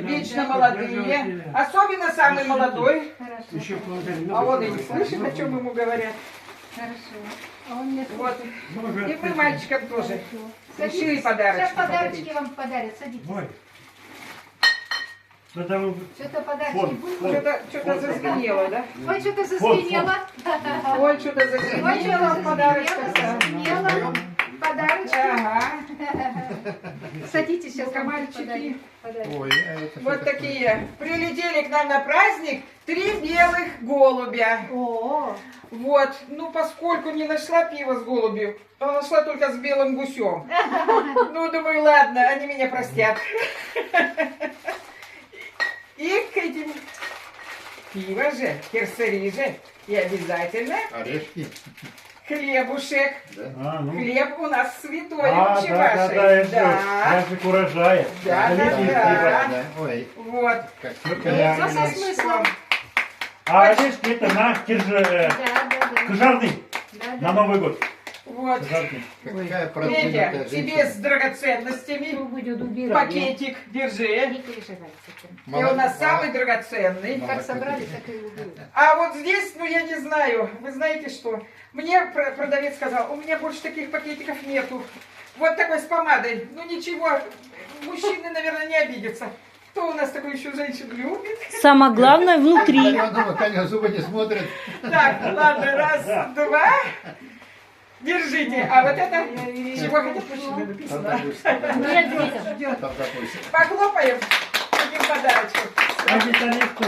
вечно молодые. Особенно самый молодой. Еще А он и не слышит, о чем ему говорят. Хорошо. А он мне Вот. Может, И мы мальчикам тоже. Садитесь. Решили подарочки Сейчас подарочки подарить. вам подарят. Садитесь. Ой. Это вы... Что-то подарки Фон, будет? фон. Что-то зазвенело, да? Ой, что-то зазвенело. Ой, что-то зазвенело в подарочках. Зазвенело. Подарочки. Ага. Садитесь, сейчас Мальчики. подарок. Ой, а это что Вот такое? такие. Прилетели к нам на праздник 3 белых голубя. О, Вот. Ну, поскольку не нашла пива с голубью, то нашла только с белым гусем. Ну, думаю, ладно, они меня простят. И к этим пиво же, керсери же. И обязательно Орешки? хлебушек. А, ну. Хлеб у нас святой Да, вообще да, вашей. это Да. ящик урожая. Да, да, Оливки да. Да. Ой, Вот. как ну, Да. что со смыслом? А орешки это на Да. кожарный. Да, На Новый год. Вот. Кожарный. какая Петя, продвинутая тебе женщина. с драгоценностями Будет убирать. пакетик держи. Не переживайте с этим. И у нас самый драгоценный. Как собрали, так и уберут. А вот здесь, ну я не знаю, вы знаете что? Мне продавец сказал, у меня больше таких пакетиков нету. Вот такой с помадой. Ну ничего, мужчины, наверное, не обидятся. Кто у нас такую еще женщину любит? Самое главное внутри. Таня зубы не смотрит. Так, ладно, раз, два. Держите. А вот это, чего хотят мужчины написано? Там, допустим. Похлопаем таким подарочком. Значит, орешку